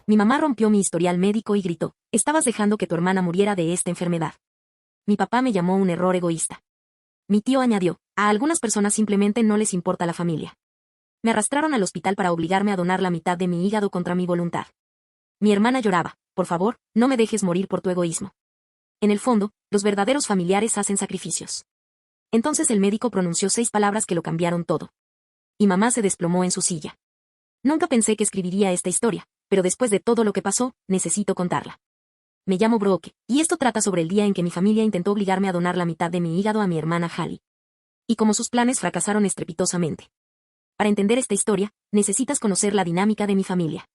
Mi mamá rompió mi historial médico y gritó, estabas dejando que tu hermana muriera de esta enfermedad. Mi papá me llamó un error egoísta. Mi tío añadió, a algunas personas simplemente no les importa la familia. Me arrastraron al hospital para obligarme a donar la mitad de mi hígado contra mi voluntad. Mi hermana lloraba, por favor, no me dejes morir por tu egoísmo. En el fondo, los verdaderos familiares hacen sacrificios. Entonces el médico pronunció 6 palabras que lo cambiaron todo. Y mamá se desplomó en su silla. Nunca pensé que escribiría esta historia, pero después de todo lo que pasó, necesito contarla. Me llamo Brooke, y esto trata sobre el día en que mi familia intentó obligarme a donar la mitad de mi hígado a mi hermana Hallie. Y cómo sus planes fracasaron estrepitosamente. Para entender esta historia, necesitas conocer la dinámica de mi familia.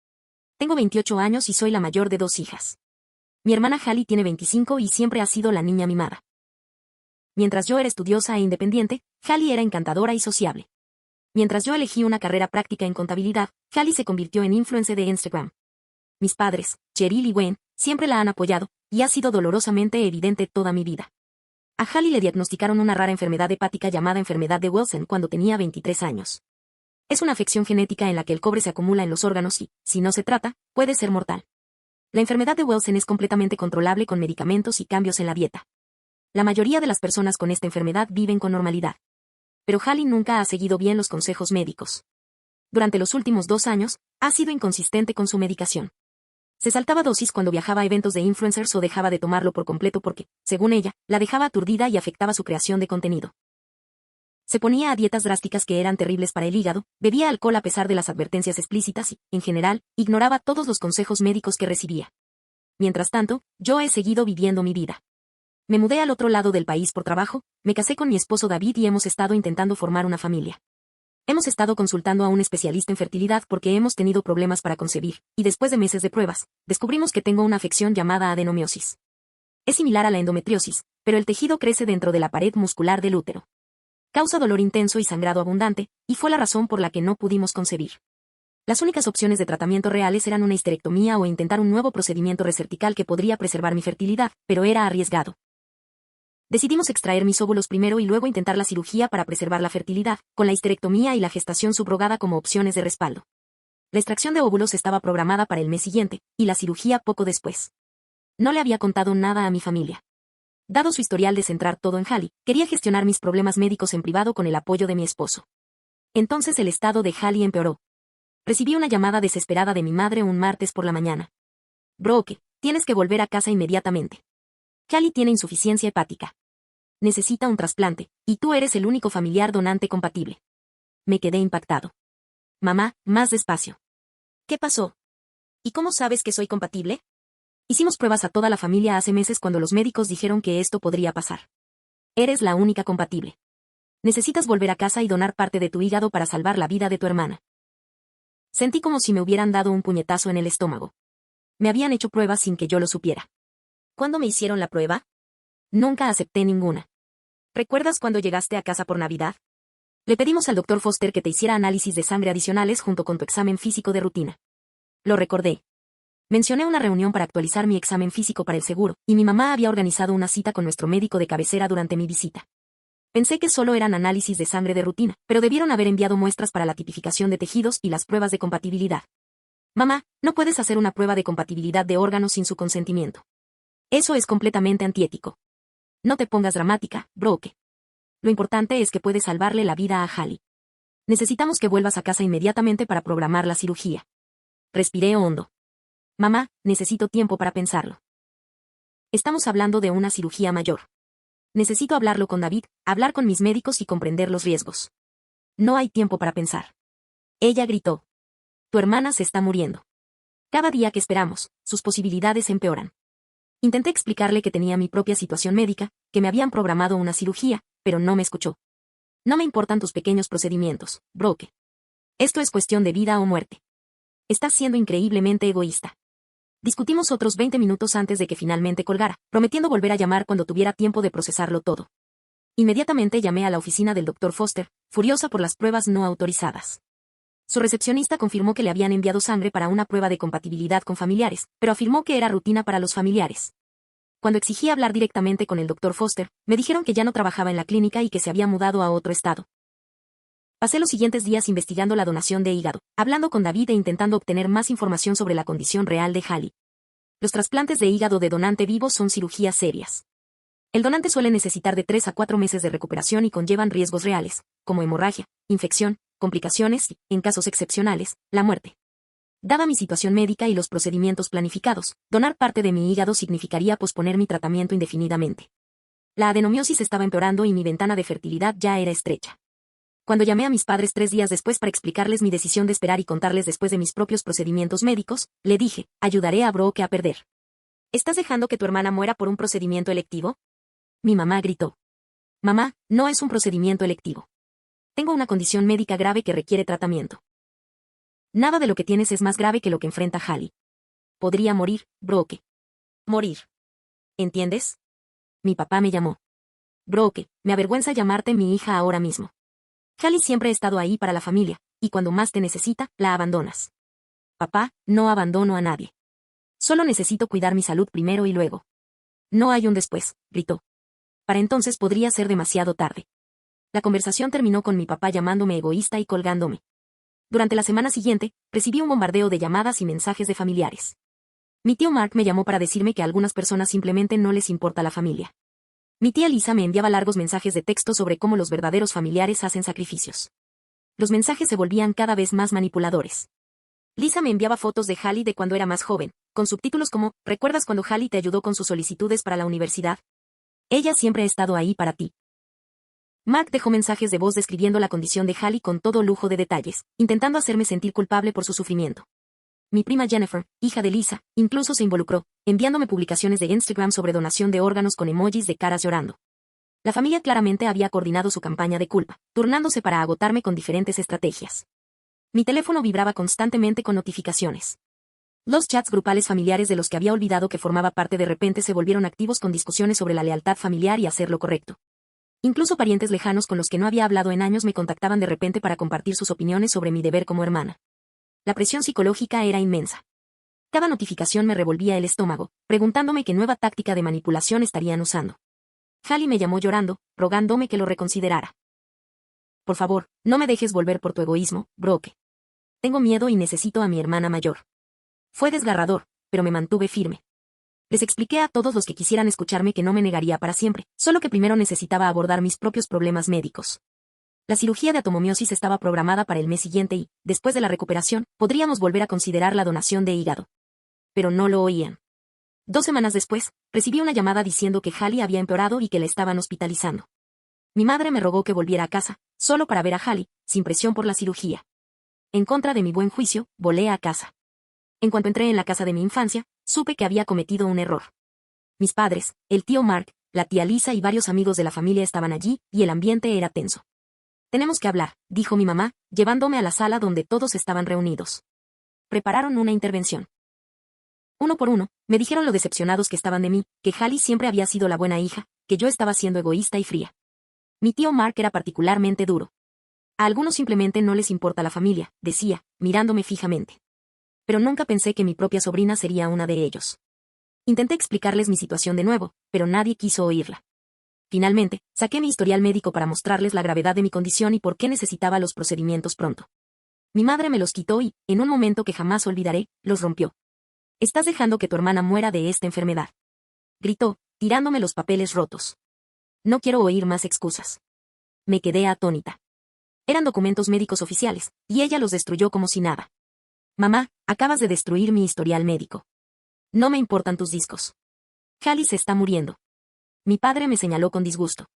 Tengo 28 años y soy la mayor de 2 hijas. Mi hermana Hallie tiene 25 y siempre ha sido la niña mimada. Mientras yo era estudiosa e independiente, Hallie era encantadora y sociable. Mientras yo elegí una carrera práctica en contabilidad, Hallie se convirtió en influencer de Instagram. Mis padres, Cheryl y Wayne, siempre la han apoyado, y ha sido dolorosamente evidente toda mi vida. A Hallie le diagnosticaron una rara enfermedad hepática llamada enfermedad de Wilson cuando tenía 23 años. Es una afección genética en la que el cobre se acumula en los órganos y, si no se trata, puede ser mortal. La enfermedad de Wilson es completamente controlable con medicamentos y cambios en la dieta. La mayoría de las personas con esta enfermedad viven con normalidad. Pero Hallie nunca ha seguido bien los consejos médicos. Durante los últimos 2 años, ha sido inconsistente con su medicación. Se saltaba dosis cuando viajaba a eventos de influencers o dejaba de tomarlo por completo porque, según ella, la dejaba aturdida y afectaba su creación de contenido. Se ponía a dietas drásticas que eran terribles para el hígado, bebía alcohol a pesar de las advertencias explícitas y, en general, ignoraba todos los consejos médicos que recibía. Mientras tanto, yo he seguido viviendo mi vida. Me mudé al otro lado del país por trabajo, me casé con mi esposo David y hemos estado intentando formar una familia. Hemos estado consultando a un especialista en fertilidad porque hemos tenido problemas para concebir, y después de meses de pruebas, descubrimos que tengo una afección llamada adenomiosis. Es similar a la endometriosis, pero el tejido crece dentro de la pared muscular del útero. Causa dolor intenso y sangrado abundante, y fue la razón por la que no pudimos concebir. Las únicas opciones de tratamiento reales eran una histerectomía o intentar un nuevo procedimiento recervical que podría preservar mi fertilidad, pero era arriesgado. Decidimos extraer mis óvulos primero y luego intentar la cirugía para preservar la fertilidad, con la histerectomía y la gestación subrogada como opciones de respaldo. La extracción de óvulos estaba programada para el mes siguiente, y la cirugía poco después. No le había contado nada a mi familia. Dado su historial de centrar todo en Hallie, quería gestionar mis problemas médicos en privado con el apoyo de mi esposo. Entonces el estado de Hallie empeoró. Recibí una llamada desesperada de mi madre un martes por la mañana. Brooke, tienes que volver a casa inmediatamente. Hallie tiene insuficiencia hepática. Necesita un trasplante, y tú eres el único familiar donante compatible. Me quedé impactado. Mamá, más despacio. ¿Qué pasó? ¿Y cómo sabes que soy compatible? Hicimos pruebas a toda la familia hace meses cuando los médicos dijeron que esto podría pasar. Eres la única compatible. Necesitas volver a casa y donar parte de tu hígado para salvar la vida de tu hermana. Sentí como si me hubieran dado un puñetazo en el estómago. Me habían hecho pruebas sin que yo lo supiera. ¿Cuándo me hicieron la prueba? Nunca acepté ninguna. ¿Recuerdas cuando llegaste a casa por Navidad? Le pedimos al Dr. Foster que te hiciera análisis de sangre adicionales junto con tu examen físico de rutina. Lo recordé. Mencioné una reunión para actualizar mi examen físico para el seguro, y mi mamá había organizado una cita con nuestro médico de cabecera durante mi visita. Pensé que solo eran análisis de sangre de rutina, pero debieron haber enviado muestras para la tipificación de tejidos y las pruebas de compatibilidad. Mamá, no puedes hacer una prueba de compatibilidad de órganos sin su consentimiento. Eso es completamente antiético. No te pongas dramática, Brooke. Lo importante es que puedes salvarle la vida a Hallie. Necesitamos que vuelvas a casa inmediatamente para programar la cirugía. Respiré hondo. Mamá, necesito tiempo para pensarlo. Estamos hablando de una cirugía mayor. Necesito hablarlo con David, hablar con mis médicos y comprender los riesgos. No hay tiempo para pensar. Ella gritó. Tu hermana se está muriendo. Cada día que esperamos, sus posibilidades empeoran. Intenté explicarle que tenía mi propia situación médica, que me habían programado una cirugía, pero no me escuchó. No me importan tus pequeños procedimientos, Brooke. Esto es cuestión de vida o muerte. Estás siendo increíblemente egoísta. Discutimos otros 20 minutos antes de que finalmente colgara, prometiendo volver a llamar cuando tuviera tiempo de procesarlo todo. Inmediatamente llamé a la oficina del Dr. Foster, furiosa por las pruebas no autorizadas. Su recepcionista confirmó que le habían enviado sangre para una prueba de compatibilidad con familiares, pero afirmó que era rutina para los familiares. Cuando exigí hablar directamente con el Dr. Foster, me dijeron que ya no trabajaba en la clínica y que se había mudado a otro estado. Pasé los siguientes días investigando la donación de hígado, hablando con David e intentando obtener más información sobre la condición real de Hallie. Los trasplantes de hígado de donante vivo son cirugías serias. El donante suele necesitar de 3 a 4 meses de recuperación y conllevan riesgos reales, como hemorragia, infección, complicaciones y, en casos excepcionales, la muerte. Dada mi situación médica y los procedimientos planificados, donar parte de mi hígado significaría posponer mi tratamiento indefinidamente. La adenomiosis estaba empeorando y mi ventana de fertilidad ya era estrecha. Cuando llamé a mis padres 3 días después para explicarles mi decisión de esperar y contarles después de mis propios procedimientos médicos, le dije, ayudaré a Brooke a perder. ¿Estás dejando que tu hermana muera por un procedimiento electivo? Mi mamá gritó. Mamá, no es un procedimiento electivo. Tengo una condición médica grave que requiere tratamiento. Nada de lo que tienes es más grave que lo que enfrenta Hallie. Podría morir, Brooke. Morir. ¿Entiendes? Mi papá me llamó. Brooke, me avergüenza llamarte mi hija ahora mismo. Hallie siempre ha estado ahí para la familia, y cuando más te necesita, la abandonas. Papá, no abandono a nadie. Solo necesito cuidar mi salud primero y luego. No hay un después, gritó. Para entonces podría ser demasiado tarde. La conversación terminó con mi papá llamándome egoísta y colgándome. Durante la semana siguiente, recibí un bombardeo de llamadas y mensajes de familiares. Mi tío Mark me llamó para decirme que a algunas personas simplemente no les importa la familia. Mi tía Lisa me enviaba largos mensajes de texto sobre cómo los verdaderos familiares hacen sacrificios. Los mensajes se volvían cada vez más manipuladores. Lisa me enviaba fotos de Hallie de cuando era más joven, con subtítulos como, ¿recuerdas cuando Hallie te ayudó con sus solicitudes para la universidad? Ella siempre ha estado ahí para ti. Mark dejó mensajes de voz describiendo la condición de Hallie con todo lujo de detalles, intentando hacerme sentir culpable por su sufrimiento. Mi prima Jennifer, hija de Lisa, incluso se involucró, enviándome publicaciones de Instagram sobre donación de órganos con emojis de caras llorando. La familia claramente había coordinado su campaña de culpa, turnándose para agotarme con diferentes estrategias. Mi teléfono vibraba constantemente con notificaciones. Los chats grupales familiares de los que había olvidado que formaba parte de repente se volvieron activos con discusiones sobre la lealtad familiar y hacer lo correcto. Incluso parientes lejanos con los que no había hablado en años me contactaban de repente para compartir sus opiniones sobre mi deber como hermana. La presión psicológica era inmensa. Cada notificación me revolvía el estómago, preguntándome qué nueva táctica de manipulación estarían usando. Hallie me llamó llorando, rogándome que lo reconsiderara. Por favor, no me dejes volver por tu egoísmo, Brooke. Tengo miedo y necesito a mi hermana mayor. Fue desgarrador, pero me mantuve firme. Les expliqué a todos los que quisieran escucharme que no me negaría para siempre, solo que primero necesitaba abordar mis propios problemas médicos. La cirugía de atomomiosis estaba programada para el mes siguiente y, después de la recuperación, podríamos volver a considerar la donación de hígado. Pero no lo oían. 2 semanas después, recibí una llamada diciendo que Hallie había empeorado y que la estaban hospitalizando. Mi madre me rogó que volviera a casa, solo para ver a Hallie, sin presión por la cirugía. En contra de mi buen juicio, volé a casa. En cuanto entré en la casa de mi infancia, supe que había cometido un error. Mis padres, el tío Mark, la tía Lisa y varios amigos de la familia estaban allí, y el ambiente era tenso. Tenemos que hablar, dijo mi mamá, llevándome a la sala donde todos estaban reunidos. Prepararon una intervención. Uno por uno, me dijeron lo decepcionados que estaban de mí, que Hallie siempre había sido la buena hija, que yo estaba siendo egoísta y fría. Mi tío Mark era particularmente duro. A algunos simplemente no les importa la familia, decía, mirándome fijamente. Pero nunca pensé que mi propia sobrina sería una de ellos. Intenté explicarles mi situación de nuevo, pero nadie quiso oírla. Finalmente, saqué mi historial médico para mostrarles la gravedad de mi condición y por qué necesitaba los procedimientos pronto. Mi madre me los quitó y, en un momento que jamás olvidaré, los rompió. Estás dejando que tu hermana muera de esta enfermedad. Gritó, tirándome los papeles rotos. No quiero oír más excusas. Me quedé atónita. Eran documentos médicos oficiales, y ella los destruyó como si nada. Mamá, acabas de destruir mi historial médico. No me importan tus discos. Hallie se está muriendo. Mi padre me señaló con disgusto.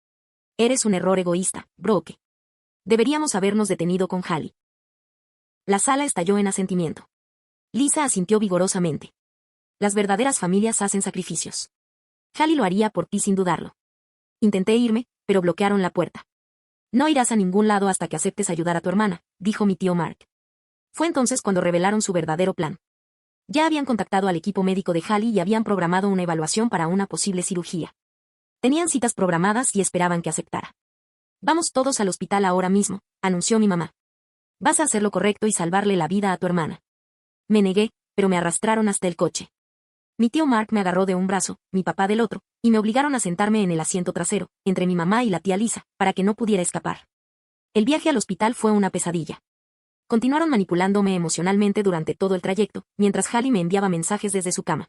Eres un error egoísta, Brooke. Deberíamos habernos detenido con Hallie. La sala estalló en asentimiento. Lisa asintió vigorosamente. Las verdaderas familias hacen sacrificios. Hallie lo haría por ti sin dudarlo. Intenté irme, pero bloquearon la puerta. No irás a ningún lado hasta que aceptes ayudar a tu hermana, dijo mi tío Mark. Fue entonces cuando revelaron su verdadero plan. Ya habían contactado al equipo médico de Hallie y habían programado una evaluación para una posible cirugía. Tenían citas programadas y esperaban que aceptara. Vamos todos al hospital ahora mismo, anunció mi mamá. Vas a hacer lo correcto y salvarle la vida a tu hermana. Me negué, pero me arrastraron hasta el coche. Mi tío Mark me agarró de un brazo, mi papá del otro, y me obligaron a sentarme en el asiento trasero, entre mi mamá y la tía Lisa, para que no pudiera escapar. El viaje al hospital fue una pesadilla. Continuaron manipulándome emocionalmente durante todo el trayecto, mientras Hallie me enviaba mensajes desde su cama.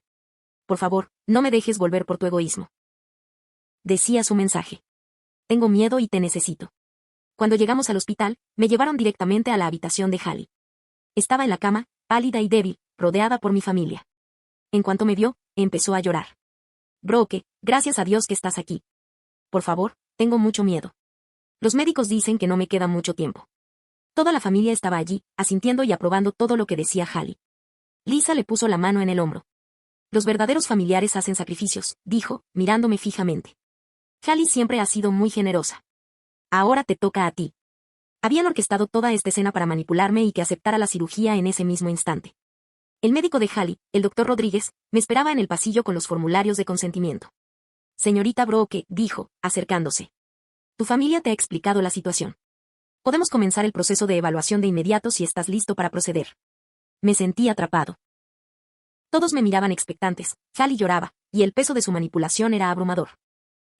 Por favor, no me dejes volver por tu egoísmo. Decía su mensaje. Tengo miedo y te necesito. Cuando llegamos al hospital, me llevaron directamente a la habitación de Hallie. Estaba en la cama, pálida y débil, rodeada por mi familia. En cuanto me vio, empezó a llorar. Brooke, gracias a Dios que estás aquí. Por favor, tengo mucho miedo. Los médicos dicen que no me queda mucho tiempo. Toda la familia estaba allí, asintiendo y aprobando todo lo que decía Hallie. Lisa le puso la mano en el hombro. Los verdaderos familiares hacen sacrificios, dijo, mirándome fijamente. Hallie siempre ha sido muy generosa. Ahora te toca a ti. Habían orquestado toda esta escena para manipularme y que aceptara la cirugía en ese mismo instante. El médico de Hallie, el doctor Rodríguez, me esperaba en el pasillo con los formularios de consentimiento. Señorita Brooke, dijo, acercándose. Tu familia te ha explicado la situación. Podemos comenzar el proceso de evaluación de inmediato si estás listo para proceder. Me sentí atrapado. Todos me miraban expectantes, Hallie lloraba, y el peso de su manipulación era abrumador.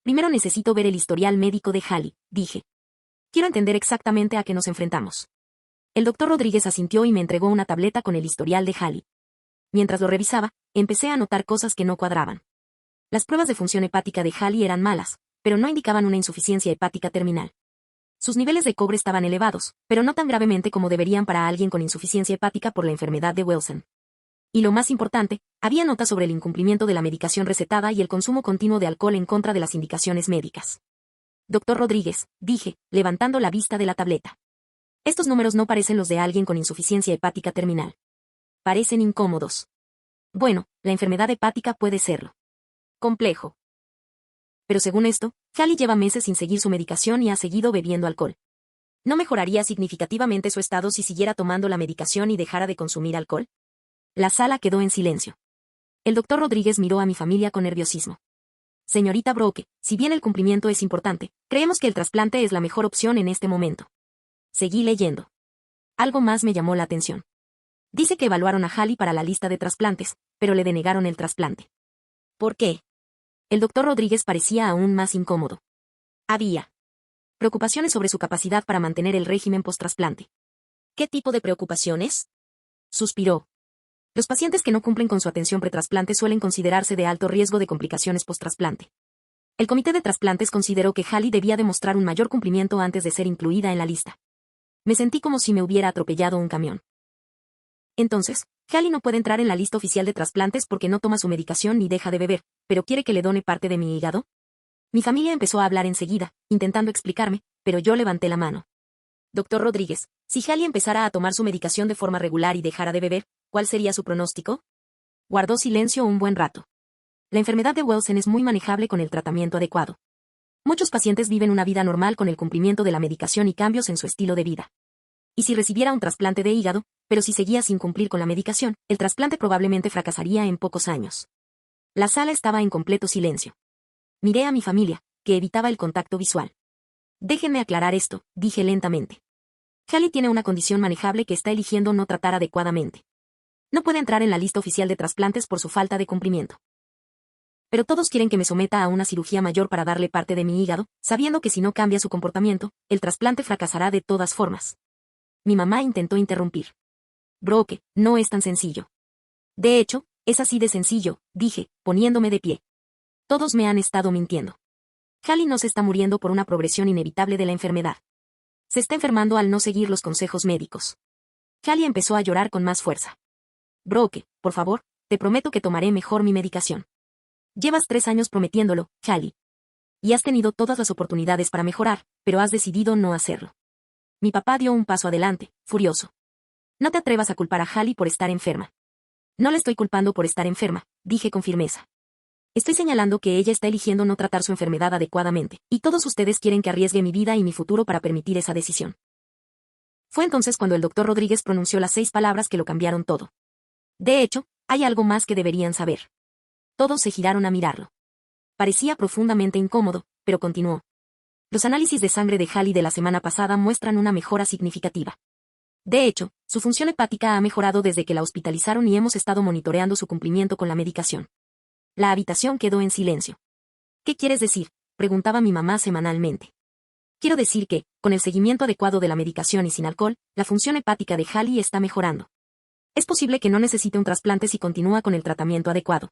Primero necesito ver el historial médico de Hallie, dije. Quiero entender exactamente a qué nos enfrentamos. El doctor Rodríguez asintió y me entregó una tableta con el historial de Hallie. Mientras lo revisaba, empecé a notar cosas que no cuadraban. Las pruebas de función hepática de Hallie eran malas, pero no indicaban una insuficiencia hepática terminal. Sus niveles de cobre estaban elevados, pero no tan gravemente como deberían para alguien con insuficiencia hepática por la enfermedad de Wilson. Y lo más importante, había notas sobre el incumplimiento de la medicación recetada y el consumo continuo de alcohol en contra de las indicaciones médicas. Doctor Rodríguez, dije, levantando la vista de la tableta. Estos números no parecen los de alguien con insuficiencia hepática terminal. Parecen incómodos. Bueno, la enfermedad hepática puede serlo. Complejo. Pero según esto, Hallie lleva meses sin seguir su medicación y ha seguido bebiendo alcohol. ¿No mejoraría significativamente su estado si siguiera tomando la medicación y dejara de consumir alcohol? La sala quedó en silencio. El doctor Rodríguez miró a mi familia con nerviosismo. Señorita Brooke, si bien el cumplimiento es importante, creemos que el trasplante es la mejor opción en este momento. Seguí leyendo. Algo más me llamó la atención. Dice que evaluaron a Hallie para la lista de trasplantes, pero le denegaron el trasplante. ¿Por qué? El doctor Rodríguez parecía aún más incómodo. Había preocupaciones sobre su capacidad para mantener el régimen post-trasplante. ¿Qué tipo de preocupaciones? Suspiró. Los pacientes que no cumplen con su atención pretrasplante suelen considerarse de alto riesgo de complicaciones post-trasplante. El comité de trasplantes consideró que Hallie debía demostrar un mayor cumplimiento antes de ser incluida en la lista. Me sentí como si me hubiera atropellado un camión. Entonces, Hallie no puede entrar en la lista oficial de trasplantes porque no toma su medicación ni deja de beber, pero quiere que le done parte de mi hígado. Mi familia empezó a hablar enseguida, intentando explicarme, pero yo levanté la mano. Doctor Rodríguez, si Hallie empezara a tomar su medicación de forma regular y dejara de beber, ¿cuál sería su pronóstico? Guardó silencio un buen rato. La enfermedad de Wilson es muy manejable con el tratamiento adecuado. Muchos pacientes viven una vida normal con el cumplimiento de la medicación y cambios en su estilo de vida. Y si recibiera un trasplante de hígado, pero si seguía sin cumplir con la medicación, el trasplante probablemente fracasaría en pocos años. La sala estaba en completo silencio. Miré a mi familia, que evitaba el contacto visual. Déjenme aclarar esto, dije lentamente. Hallie tiene una condición manejable que está eligiendo no tratar adecuadamente. No puede entrar en la lista oficial de trasplantes por su falta de cumplimiento. Pero todos quieren que me someta a una cirugía mayor para darle parte de mi hígado, sabiendo que si no cambia su comportamiento, el trasplante fracasará de todas formas. Mi mamá intentó interrumpir. Brooke, no es tan sencillo. De hecho, es así de sencillo, dije, poniéndome de pie. Todos me han estado mintiendo. Hallie no se está muriendo por una progresión inevitable de la enfermedad. Se está enfermando al no seguir los consejos médicos. Hallie empezó a llorar con más fuerza. Brooke, por favor, te prometo que tomaré mejor mi medicación. Llevas 3 años prometiéndolo, Hallie. Y has tenido todas las oportunidades para mejorar, pero has decidido no hacerlo. Mi papá dio un paso adelante, furioso. No te atrevas a culpar a Hallie por estar enferma. No le estoy culpando por estar enferma, dije con firmeza. Estoy señalando que ella está eligiendo no tratar su enfermedad adecuadamente, y todos ustedes quieren que arriesgue mi vida y mi futuro para permitir esa decisión. Fue entonces cuando el doctor Rodríguez pronunció las 6 palabras que lo cambiaron todo. De hecho, hay algo más que deberían saber. Todos se giraron a mirarlo. Parecía profundamente incómodo, pero continuó. Los análisis de sangre de Hallie de la semana pasada muestran una mejora significativa. De hecho, su función hepática ha mejorado desde que la hospitalizaron y hemos estado monitoreando su cumplimiento con la medicación. La habitación quedó en silencio. ¿Qué quieres decir?, preguntaba mi mamá semanalmente. Quiero decir que, con el seguimiento adecuado de la medicación y sin alcohol, la función hepática de Hallie está mejorando. Es posible que no necesite un trasplante si continúa con el tratamiento adecuado.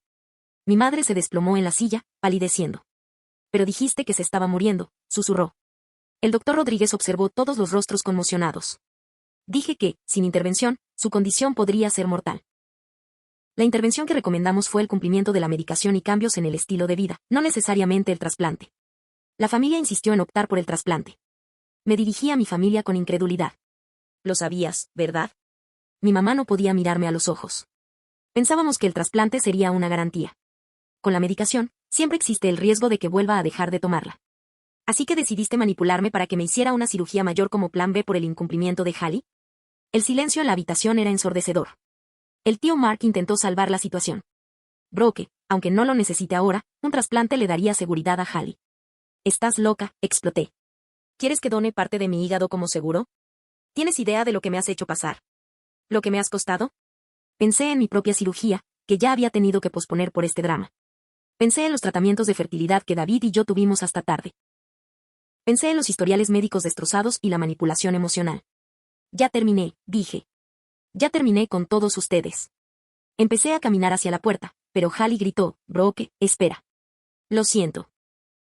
Mi madre se desplomó en la silla, palideciendo. Pero dijiste que se estaba muriendo, susurró. El doctor Rodríguez observó todos los rostros conmocionados. Dije que, sin intervención, su condición podría ser mortal. La intervención que recomendamos fue el cumplimiento de la medicación y cambios en el estilo de vida, no necesariamente el trasplante. La familia insistió en optar por el trasplante. Me dirigí a mi familia con incredulidad. Lo sabías, ¿verdad? Mi mamá no podía mirarme a los ojos. Pensábamos que el trasplante sería una garantía. Con la medicación, siempre existe el riesgo de que vuelva a dejar de tomarla. Así que decidiste manipularme para que me hiciera una cirugía mayor como plan B por el incumplimiento de Hallie. El silencio en la habitación era ensordecedor. El tío Mark intentó salvar la situación. Brooke, aunque no lo necesite ahora, un trasplante le daría seguridad a Hallie. Estás loca, exploté. ¿Quieres que done parte de mi hígado como seguro? ¿Tienes idea de lo que me has hecho pasar? ¿Lo que me has costado? Pensé en mi propia cirugía, que ya había tenido que posponer por este drama. Pensé en los tratamientos de fertilidad que David y yo tuvimos hasta tarde. Pensé en los historiales médicos destrozados y la manipulación emocional. Ya terminé, dije. Ya terminé con todos ustedes. Empecé a caminar hacia la puerta, pero Hallie gritó, Brooke, espera. Lo siento.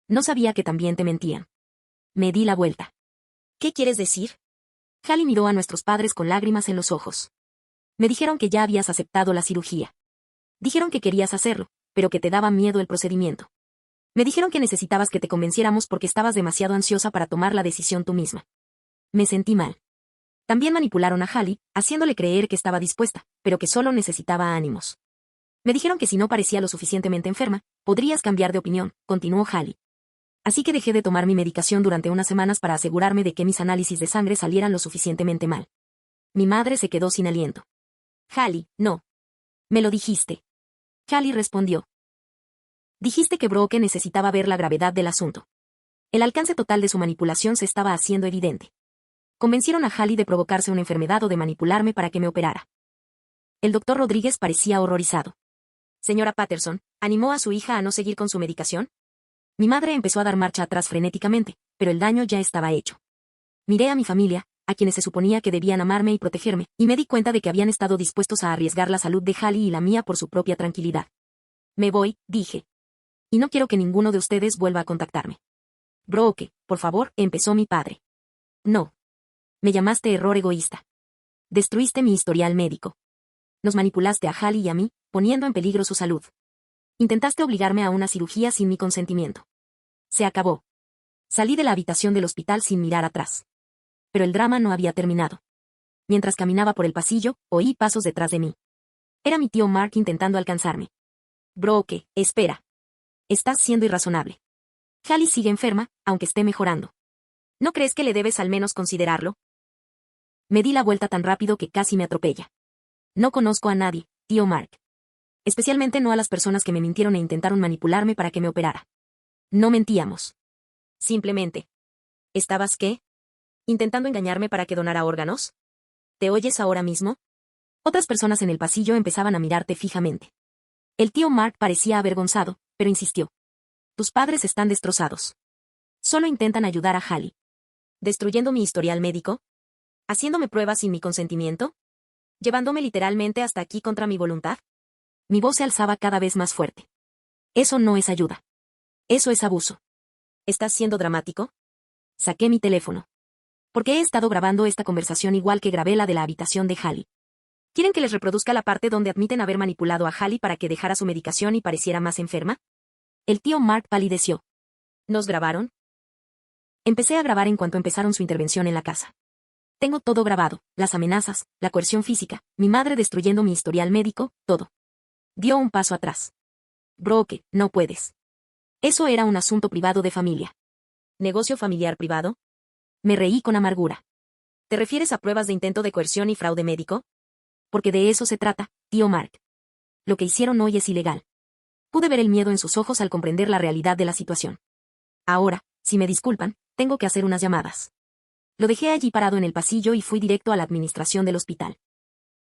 No sabía que también te mentían. Me di la vuelta. ¿Qué quieres decir? Hallie miró a nuestros padres con lágrimas en los ojos. Me dijeron que ya habías aceptado la cirugía. Dijeron que querías hacerlo, pero que te daba miedo el procedimiento. Me dijeron que necesitabas que te convenciéramos porque estabas demasiado ansiosa para tomar la decisión tú misma. Me sentí mal. También manipularon a Hallie, haciéndole creer que estaba dispuesta, pero que solo necesitaba ánimos. Me dijeron que si no parecía lo suficientemente enferma, podrías cambiar de opinión, continuó Hallie. Así que dejé de tomar mi medicación durante unas semanas para asegurarme de que mis análisis de sangre salieran lo suficientemente mal. Mi madre se quedó sin aliento. Hallie, no. Me lo dijiste. Hallie respondió. Dijiste que Brooke necesitaba ver la gravedad del asunto. El alcance total de su manipulación se estaba haciendo evidente. Convencieron a Hallie de provocarse una enfermedad o de manipularme para que me operara. El doctor Rodríguez parecía horrorizado. Señora Patterson, ¿animó a su hija a no seguir con su medicación? Mi madre empezó a dar marcha atrás frenéticamente, pero el daño ya estaba hecho. Miré a mi familia, a quienes se suponía que debían amarme y protegerme, y me di cuenta de que habían estado dispuestos a arriesgar la salud de Hallie y la mía por su propia tranquilidad. Me voy, dije. Y no quiero que ninguno de ustedes vuelva a contactarme. Brooke, por favor, empezó mi padre. No. Me llamaste error egoísta. Destruiste mi historial médico. Nos manipulaste a Hallie y a mí, poniendo en peligro su salud. Intentaste obligarme a una cirugía sin mi consentimiento. Se acabó. Salí de la habitación del hospital sin mirar atrás. Pero el drama no había terminado. Mientras caminaba por el pasillo, oí pasos detrás de mí. Era mi tío Mark intentando alcanzarme. Brooke, espera. Estás siendo irrazonable. Hallie sigue enferma, aunque esté mejorando. ¿No crees que le debes al menos considerarlo? Me di la vuelta tan rápido que casi me atropella. No conozco a nadie, tío Mark. Especialmente no a las personas que me mintieron e intentaron manipularme para que me operara. No mentíamos. Simplemente. ¿Estabas qué? ¿Intentando engañarme para que donara órganos? ¿Te oyes ahora mismo? Otras personas en el pasillo empezaban a mirarte fijamente. El tío Mark parecía avergonzado, pero insistió. Tus padres están destrozados. Solo intentan ayudar a Hallie. ¿Destruyendo mi historial médico? ¿Haciéndome pruebas sin mi consentimiento? ¿Llevándome literalmente hasta aquí contra mi voluntad? Mi voz se alzaba cada vez más fuerte. Eso no es ayuda. Eso es abuso. ¿Estás siendo dramático? Saqué mi teléfono. Porque he estado grabando esta conversación igual que grabé la de la habitación de Hallie. ¿Quieren que les reproduzca la parte donde admiten haber manipulado a Hallie para que dejara su medicación y pareciera más enferma? El tío Mark palideció. ¿Nos grabaron? Empecé a grabar en cuanto empezaron su intervención en la casa. Tengo todo grabado, las amenazas, la coerción física, mi madre destruyendo mi historial médico, todo. Dio un paso atrás. Brooke, no puedes. Eso era un asunto privado de familia. ¿Negocio familiar privado? Me reí con amargura. ¿Te refieres a pruebas de intento de coerción y fraude médico? Porque de eso se trata, tío Mark. Lo que hicieron hoy es ilegal. Pude ver el miedo en sus ojos al comprender la realidad de la situación. Ahora, si me disculpan, tengo que hacer unas llamadas. Lo dejé allí parado en el pasillo y fui directo a la administración del hospital.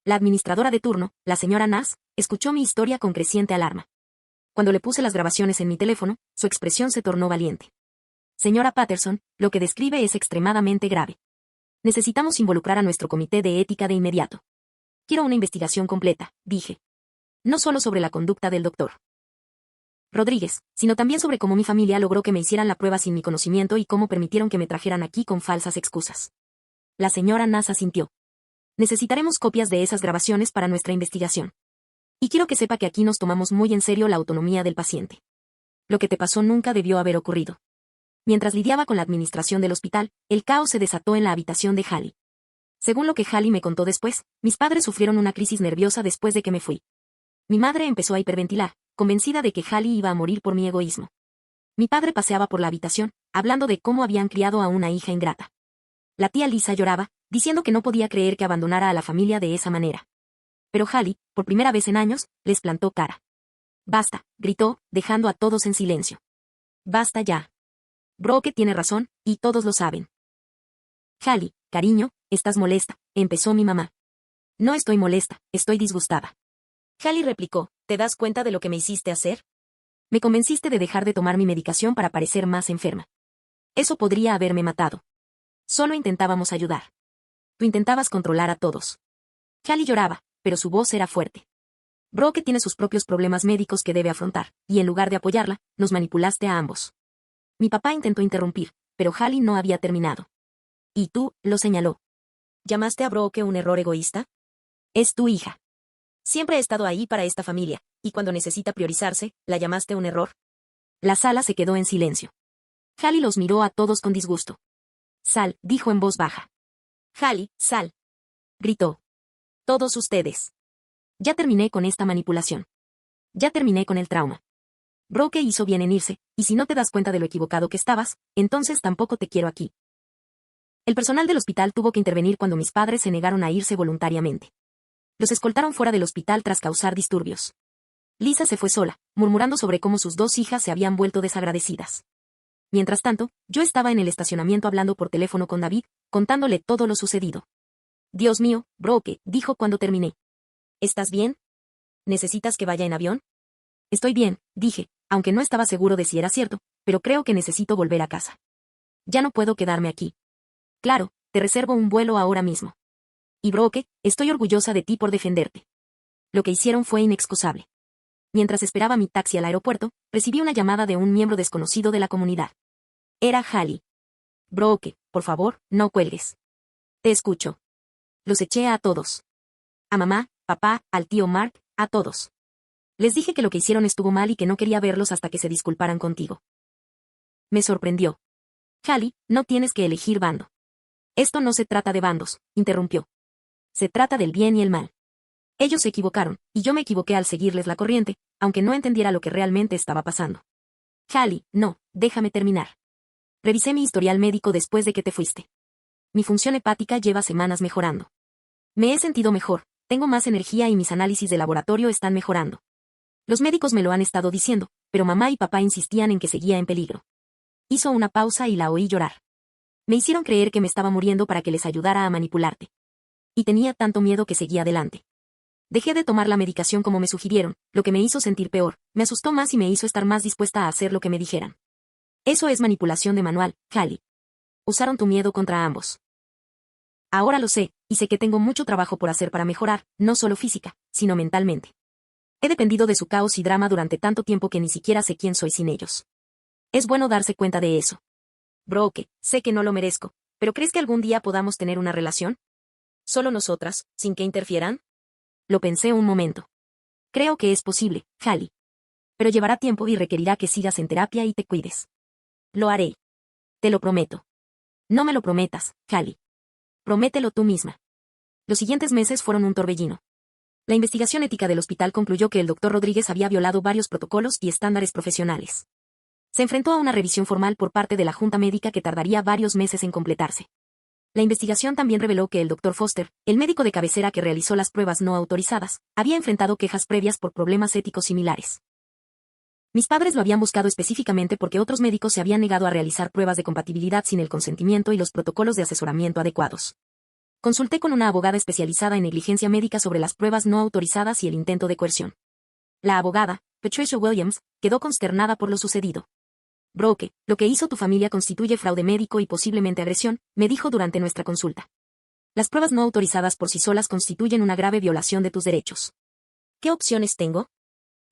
La administradora de turno, la señora Nass, escuchó mi historia con creciente alarma. Cuando le puse las grabaciones en mi teléfono, su expresión se tornó valiente. Señora Patterson, lo que describe es extremadamente grave. Necesitamos involucrar a nuestro comité de ética de inmediato. Quiero una investigación completa, dije. No solo sobre la conducta del doctor Rodríguez, sino también sobre cómo mi familia logró que me hicieran la prueba sin mi conocimiento y cómo permitieron que me trajeran aquí con falsas excusas. La señora Nass asintió. Necesitaremos copias de esas grabaciones para nuestra investigación. Y quiero que sepa que aquí nos tomamos muy en serio la autonomía del paciente. Lo que te pasó nunca debió haber ocurrido. Mientras lidiaba con la administración del hospital, el caos se desató en la habitación de Hallie. Según lo que Hallie me contó después, mis padres sufrieron una crisis nerviosa después de que me fui. Mi madre empezó a hiperventilar, convencida de que Hallie iba a morir por mi egoísmo. Mi padre paseaba por la habitación, hablando de cómo habían criado a una hija ingrata. La tía Lisa lloraba, diciendo que no podía creer que abandonara a la familia de esa manera. Pero Hallie, por primera vez en años, les plantó cara. Basta, gritó, dejando a todos en silencio. Basta ya. Brooke tiene razón, y todos lo saben. Hallie, cariño, estás molesta, empezó mi mamá. No estoy molesta, estoy disgustada. Hallie replicó, ¿te das cuenta de lo que me hiciste hacer? Me convenciste de dejar de tomar mi medicación para parecer más enferma. Eso podría haberme matado. Solo intentábamos ayudar. Tú intentabas controlar a todos. Hallie lloraba, pero su voz era fuerte. Brooke tiene sus propios problemas médicos que debe afrontar, y en lugar de apoyarla, nos manipulaste a ambos. Mi papá intentó interrumpir, pero Hallie no había terminado. Y tú, lo señaló. ¿Llamaste a Brooke un error egoísta? Es tu hija. Siempre he estado ahí para esta familia, y cuando necesita priorizarse, ¿la llamaste un error? La sala se quedó en silencio. Hallie los miró a todos con disgusto. Sal, dijo en voz baja. Hallie, sal. Gritó. Todos ustedes. Ya terminé con esta manipulación. Ya terminé con el trauma. Brooke hizo bien en irse, y si no te das cuenta de lo equivocado que estabas, entonces tampoco te quiero aquí. El personal del hospital tuvo que intervenir cuando mis padres se negaron a irse voluntariamente. Los escoltaron fuera del hospital tras causar disturbios. Lisa se fue sola, murmurando sobre cómo sus dos hijas se habían vuelto desagradecidas. Mientras tanto, yo estaba en el estacionamiento hablando por teléfono con David, contándole todo lo sucedido. Dios mío, Brooke, dijo cuando terminé. ¿Estás bien? ¿Necesitas que vaya en avión? Estoy bien, dije, aunque no estaba seguro de si era cierto, pero creo que necesito volver a casa. Ya no puedo quedarme aquí. Claro, te reservo un vuelo ahora mismo. Y Brooke, estoy orgullosa de ti por defenderte. Lo que hicieron fue inexcusable. Mientras esperaba mi taxi al aeropuerto, recibí una llamada de un miembro desconocido de la comunidad. Era Hallie. Brooke, por favor, no cuelgues. Te escucho. Los eché a todos. A mamá, papá, al tío Mark, a todos. Les dije que lo que hicieron estuvo mal y que no quería verlos hasta que se disculparan contigo. Me sorprendió. Hallie, no tienes que elegir bando. Esto no se trata de bandos, interrumpió. Se trata del bien y el mal. Ellos se equivocaron, y yo me equivoqué al seguirles la corriente, aunque no entendiera lo que realmente estaba pasando. Hallie, no, déjame terminar. Revisé mi historial médico después de que te fuiste. Mi función hepática lleva semanas mejorando. Me he sentido mejor, tengo más energía y mis análisis de laboratorio están mejorando. Los médicos me lo han estado diciendo, pero mamá y papá insistían en que seguía en peligro. Hizo una pausa y la oí llorar. Me hicieron creer que me estaba muriendo para que les ayudara a manipularte. Y tenía tanto miedo que seguí adelante. Dejé de tomar la medicación como me sugirieron, lo que me hizo sentir peor, me asustó más y me hizo estar más dispuesta a hacer lo que me dijeran. Eso es manipulación de manual, Hallie. Usaron tu miedo contra ambos. Ahora lo sé, y sé que tengo mucho trabajo por hacer para mejorar, no solo física, sino mentalmente. He dependido de su caos y drama durante tanto tiempo que ni siquiera sé quién soy sin ellos. Es bueno darse cuenta de eso. Brooke, sé que no lo merezco, pero ¿crees que algún día podamos tener una relación? ¿Solo nosotras, sin que interfieran? Lo pensé un momento. Creo que es posible, Hallie. Pero llevará tiempo y requerirá que sigas en terapia y te cuides. Lo haré. Te lo prometo. No me lo prometas, Hallie. Promételo tú misma. Los siguientes meses fueron un torbellino. La investigación ética del hospital concluyó que el Dr. Rodríguez había violado varios protocolos y estándares profesionales. Se enfrentó a una revisión formal por parte de la Junta Médica que tardaría varios meses en completarse. La investigación también reveló que el Dr. Foster, el médico de cabecera que realizó las pruebas no autorizadas, había enfrentado quejas previas por problemas éticos similares. Mis padres lo habían buscado específicamente porque otros médicos se habían negado a realizar pruebas de compatibilidad sin el consentimiento y los protocolos de asesoramiento adecuados. Consulté con una abogada especializada en negligencia médica sobre las pruebas no autorizadas y el intento de coerción. La abogada, Patricia Williams, quedó consternada por lo sucedido. Brooke, lo que hizo tu familia constituye fraude médico y posiblemente agresión, me dijo durante nuestra consulta. Las pruebas no autorizadas por sí solas constituyen una grave violación de tus derechos. ¿Qué opciones tengo?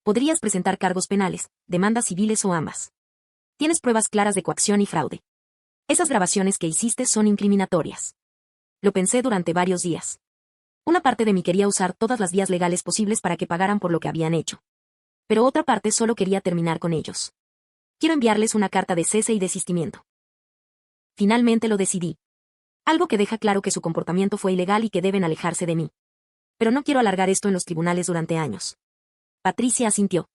Podrías presentar cargos penales, demandas civiles o ambas. Tienes pruebas claras de coacción y fraude. Esas grabaciones que hiciste son incriminatorias. Lo pensé durante varios días. Una parte de mí quería usar todas las vías legales posibles para que pagaran por lo que habían hecho. Pero otra parte solo quería terminar con ellos. Quiero enviarles una carta de cese y desistimiento. Finalmente lo decidí. Algo que deja claro que su comportamiento fue ilegal y que deben alejarse de mí. Pero no quiero alargar esto en los tribunales durante años. Patricia asintió.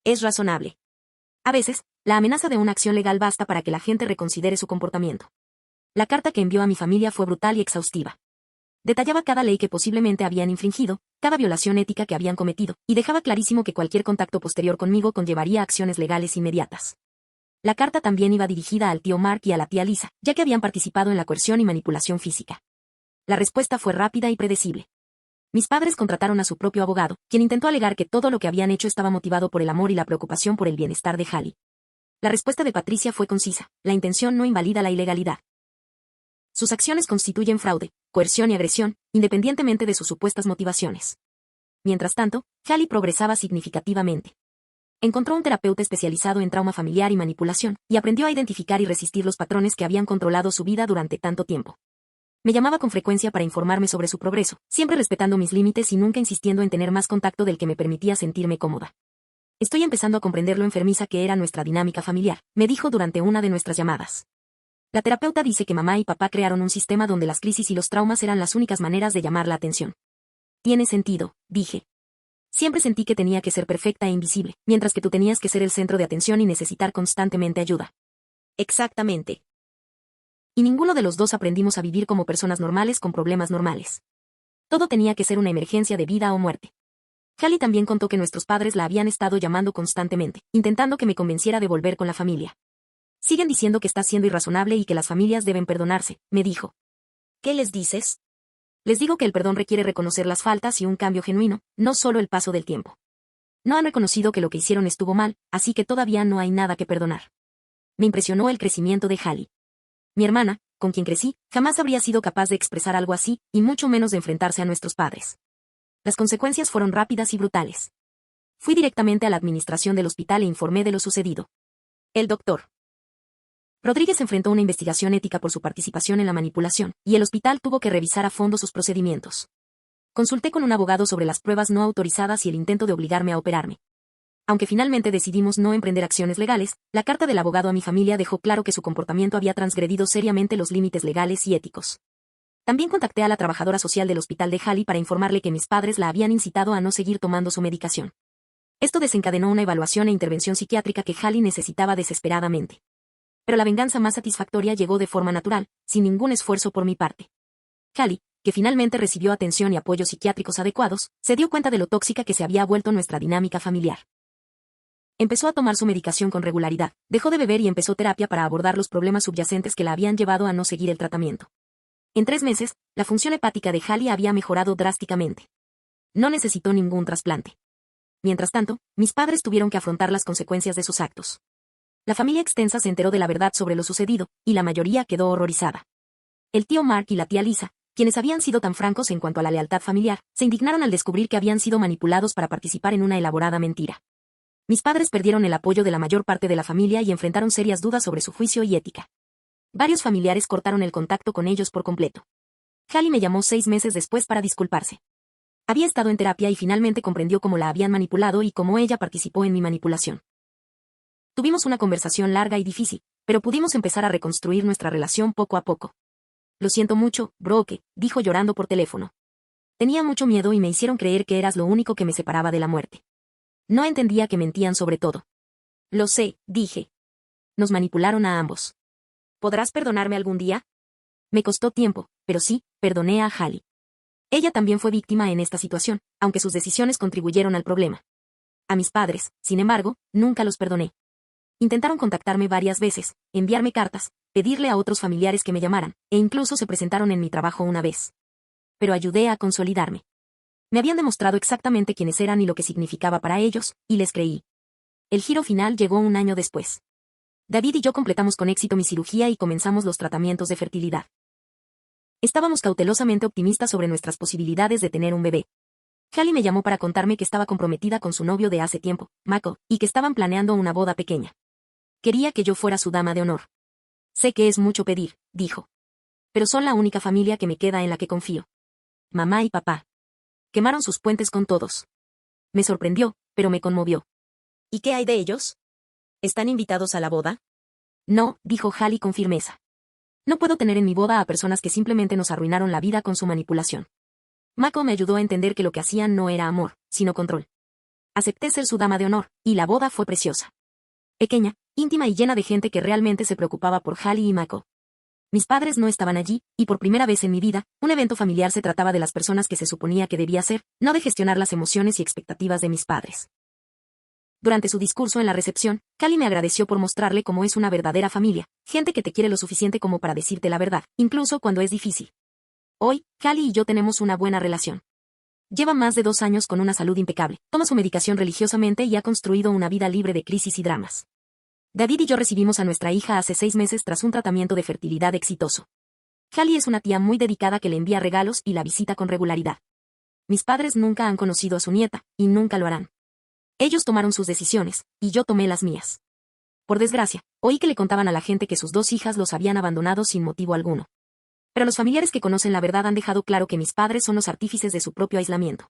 Es razonable. A veces, la amenaza de una acción legal basta para que la gente reconsidere su comportamiento. La carta que envió a mi familia fue brutal y exhaustiva. Detallaba cada ley que posiblemente habían infringido, cada violación ética que habían cometido, y dejaba clarísimo que cualquier contacto posterior conmigo conllevaría acciones legales inmediatas. La carta también iba dirigida al tío Mark y a la tía Lisa, ya que habían participado en la coerción y manipulación física. La respuesta fue rápida y predecible. Mis padres contrataron a su propio abogado, quien intentó alegar que todo lo que habían hecho estaba motivado por el amor y la preocupación por el bienestar de Hallie. La respuesta de Patricia fue concisa: la intención no invalida la ilegalidad. Sus acciones constituyen fraude, coerción y agresión, independientemente de sus supuestas motivaciones. Mientras tanto, Hallie progresaba significativamente. Encontró un terapeuta especializado en trauma familiar y manipulación, y aprendió a identificar y resistir los patrones que habían controlado su vida durante tanto tiempo. Me llamaba con frecuencia para informarme sobre su progreso, siempre respetando mis límites y nunca insistiendo en tener más contacto del que me permitía sentirme cómoda. Estoy empezando a comprender lo enfermiza que era nuestra dinámica familiar, me dijo durante una de nuestras llamadas. La terapeuta dice que mamá y papá crearon un sistema donde las crisis y los traumas eran las únicas maneras de llamar la atención. Tiene sentido, dije. Siempre sentí que tenía que ser perfecta e invisible, mientras que tú tenías que ser el centro de atención y necesitar constantemente ayuda. Exactamente. Y ninguno de los dos aprendimos a vivir como personas normales con problemas normales. Todo tenía que ser una emergencia de vida o muerte. Hallie también contó que nuestros padres la habían estado llamando constantemente, intentando que me convenciera de volver con la familia. Siguen diciendo que estás siendo irrazonable y que las familias deben perdonarse, me dijo. ¿Qué les dices? Les digo que el perdón requiere reconocer las faltas y un cambio genuino, no solo el paso del tiempo. No han reconocido que lo que hicieron estuvo mal, así que todavía no hay nada que perdonar. Me impresionó el crecimiento de Hallie. Mi hermana, con quien crecí, jamás habría sido capaz de expresar algo así, y mucho menos de enfrentarse a nuestros padres. Las consecuencias fueron rápidas y brutales. Fui directamente a la administración del hospital e informé de lo sucedido. El doctor Rodríguez enfrentó una investigación ética por su participación en la manipulación, y el hospital tuvo que revisar a fondo sus procedimientos. Consulté con un abogado sobre las pruebas no autorizadas y el intento de obligarme a operarme. Aunque finalmente decidimos no emprender acciones legales, la carta del abogado a mi familia dejó claro que su comportamiento había transgredido seriamente los límites legales y éticos. También contacté a la trabajadora social del hospital de Hallie para informarle que mis padres la habían incitado a no seguir tomando su medicación. Esto desencadenó una evaluación e intervención psiquiátrica que Hallie necesitaba desesperadamente. Pero la venganza más satisfactoria llegó de forma natural, sin ningún esfuerzo por mi parte. Hallie, que finalmente recibió atención y apoyos psiquiátricos adecuados, se dio cuenta de lo tóxica que se había vuelto nuestra dinámica familiar. Empezó a tomar su medicación con regularidad, dejó de beber y empezó terapia para abordar los problemas subyacentes que la habían llevado a no seguir el tratamiento. En 3 meses, la función hepática de Hallie había mejorado drásticamente. No necesitó ningún trasplante. Mientras tanto, mis padres tuvieron que afrontar las consecuencias de sus actos. La familia extensa se enteró de la verdad sobre lo sucedido, y la mayoría quedó horrorizada. El tío Mark y la tía Lisa, quienes habían sido tan francos en cuanto a la lealtad familiar, se indignaron al descubrir que habían sido manipulados para participar en una elaborada mentira. Mis padres perdieron el apoyo de la mayor parte de la familia y enfrentaron serias dudas sobre su juicio y ética. Varios familiares cortaron el contacto con ellos por completo. Hallie me llamó 6 meses después para disculparse. Había estado en terapia y finalmente comprendió cómo la habían manipulado y cómo ella participó en mi manipulación. Tuvimos una conversación larga y difícil, pero pudimos empezar a reconstruir nuestra relación poco a poco. Lo siento mucho, Brooke, dijo llorando por teléfono. Tenía mucho miedo y me hicieron creer que eras lo único que me separaba de la muerte. No entendía que mentían sobre todo. Lo sé, dije. Nos manipularon a ambos. ¿Podrás perdonarme algún día? Me costó tiempo, pero sí, perdoné a Hallie. Ella también fue víctima en esta situación, aunque sus decisiones contribuyeron al problema. A mis padres, sin embargo, nunca los perdoné. Intentaron contactarme varias veces, enviarme cartas, pedirle a otros familiares que me llamaran, e incluso se presentaron en mi trabajo una vez. Pero ayudé a consolidarme. Me habían demostrado exactamente quiénes eran y lo que significaba para ellos, y les creí. El giro final llegó un año después. David y yo completamos con éxito mi cirugía y comenzamos los tratamientos de fertilidad. Estábamos cautelosamente optimistas sobre nuestras posibilidades de tener un bebé. Hallie me llamó para contarme que estaba comprometida con su novio de hace tiempo, Mako, y que estaban planeando una boda pequeña. Quería que yo fuera su dama de honor. Sé que es mucho pedir, dijo. Pero son la única familia que me queda en la que confío. Mamá y papá. Quemaron sus puentes con todos. Me sorprendió, pero me conmovió. ¿Y qué hay de ellos? ¿Están invitados a la boda? No, dijo Hallie con firmeza. No puedo tener en mi boda a personas que simplemente nos arruinaron la vida con su manipulación. Mako me ayudó a entender que lo que hacían no era amor, sino control. Acepté ser su dama de honor, y la boda fue preciosa. Pequeña, íntima y llena de gente que realmente se preocupaba por Hallie y Mako. Mis padres no estaban allí, y por primera vez en mi vida, un evento familiar se trataba de las personas que se suponía que debía ser, no de gestionar las emociones y expectativas de mis padres. Durante su discurso en la recepción, Hallie me agradeció por mostrarle cómo es una verdadera familia, gente que te quiere lo suficiente como para decirte la verdad, incluso cuando es difícil. Hoy, Hallie y yo tenemos una buena relación. Lleva más de 2 años con una salud impecable, toma su medicación religiosamente y ha construido una vida libre de crisis y dramas. David y yo recibimos a nuestra hija hace 6 meses tras un tratamiento de fertilidad exitoso. Hallie es una tía muy dedicada que le envía regalos y la visita con regularidad. Mis padres nunca han conocido a su nieta, y nunca lo harán. Ellos tomaron sus decisiones, y yo tomé las mías. Por desgracia, oí que le contaban a la gente que sus 2 hijas los habían abandonado sin motivo alguno. Pero los familiares que conocen la verdad han dejado claro que mis padres son los artífices de su propio aislamiento.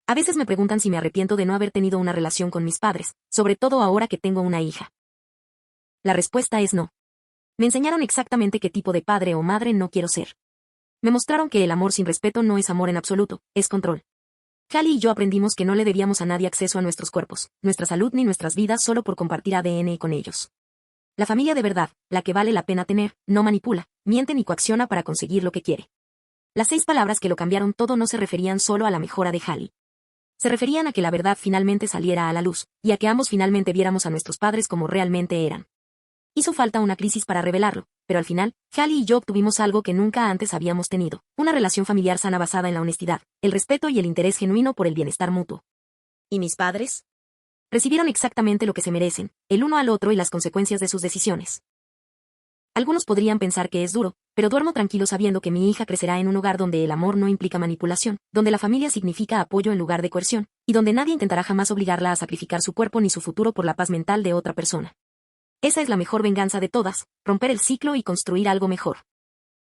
A veces me preguntan si me arrepiento de no haber tenido una relación con mis padres, sobre todo ahora que tengo una hija. La respuesta es no. Me enseñaron exactamente qué tipo de padre o madre no quiero ser. Me mostraron que el amor sin respeto no es amor en absoluto, es control. Hallie y yo aprendimos que no le debíamos a nadie acceso a nuestros cuerpos, nuestra salud ni nuestras vidas solo por compartir ADN con ellos. La familia de verdad, la que vale la pena tener, no manipula, miente ni coacciona para conseguir lo que quiere. Las 6 palabras que lo cambiaron todo no se referían solo a la mejora de Hallie. Se referían a que la verdad finalmente saliera a la luz, y a que ambos finalmente viéramos a nuestros padres como realmente eran. Hizo falta una crisis para revelarlo, pero al final, Hallie y yo obtuvimos algo que nunca antes habíamos tenido, una relación familiar sana basada en la honestidad, el respeto y el interés genuino por el bienestar mutuo. ¿Y mis padres? Recibieron exactamente lo que se merecen, el uno al otro y las consecuencias de sus decisiones. Algunos podrían pensar que es duro, pero duermo tranquilo sabiendo que mi hija crecerá en un hogar donde el amor no implica manipulación, donde la familia significa apoyo en lugar de coerción, y donde nadie intentará jamás obligarla a sacrificar su cuerpo ni su futuro por la paz mental de otra persona. Esa es la mejor venganza de todas, romper el ciclo y construir algo mejor.